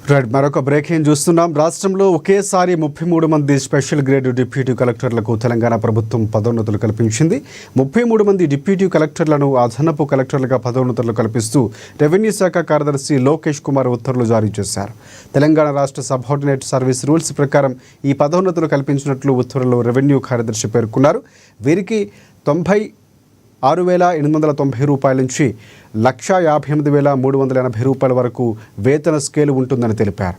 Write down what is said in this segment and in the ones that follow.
మరొక బ్రేకింగ్ చూస్తున్నాం. రాష్ట్రంలో ఒకేసారి 33 మంది స్పెషల్ గ్రేడ్ డిప్యూటీ కలెక్టర్లకు తెలంగాణ ప్రభుత్వం పదోన్నతులు కల్పించింది. 33 మంది డిప్యూటీ కలెక్టర్లను అదనపు కలెక్టర్లుగా పదోన్నతులు కల్పిస్తూ రెవెన్యూ శాఖ కార్యదర్శి లోకేష్ కుమార్ ఉత్తర్వులు జారీ చేశారు. తెలంగాణ రాష్ట్ర సబార్డినేట్ సర్వీస్ రూల్స్ ప్రకారం ఈ పదోన్నతులు కల్పించినట్లు ఉత్తర్వుల్లో రెవెన్యూ కార్యదర్శి పేర్కొన్నారు. వీరికి 96,890 రూపాయల నుంచి 1,58,380 రూపాయల వరకు వేతన స్కేలు ఉంటుందని తెలిపారు.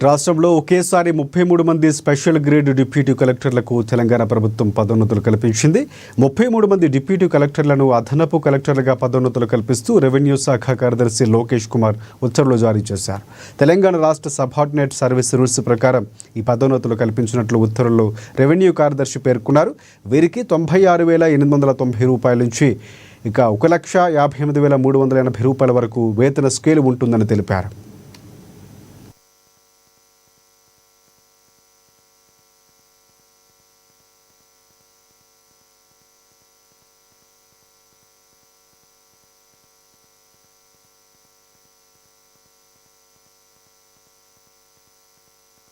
రాష్ట్రంలో ఒకేసారి 33 మంది స్పెషల్ గ్రేడ్ డిప్యూటీ కలెక్టర్లకు తెలంగాణ ప్రభుత్వం పదోన్నతులు కల్పించింది. 33 మంది డిప్యూటీ కలెక్టర్లను అదనపు కలెక్టర్లుగా పదోన్నతులు కల్పిస్తూ రెవెన్యూ శాఖ కార్యదర్శి లోకేష్ కుమార్ ఉత్తర్వులు జారీ చేశారు. తెలంగాణ రాష్ట్ర సబార్డినేట్ సర్వీస్ రూల్స్ ప్రకారం ఈ పదోన్నతులు కల్పించినట్లు ఉత్తర్వుల్లో రెవెన్యూ కార్యదర్శి పేర్కొన్నారు. వీరికి 96,890 రూపాయల నుంచి 1,58,380 రూపాయల వరకు వేతన స్కేలు ఉంటుందని తెలిపారు.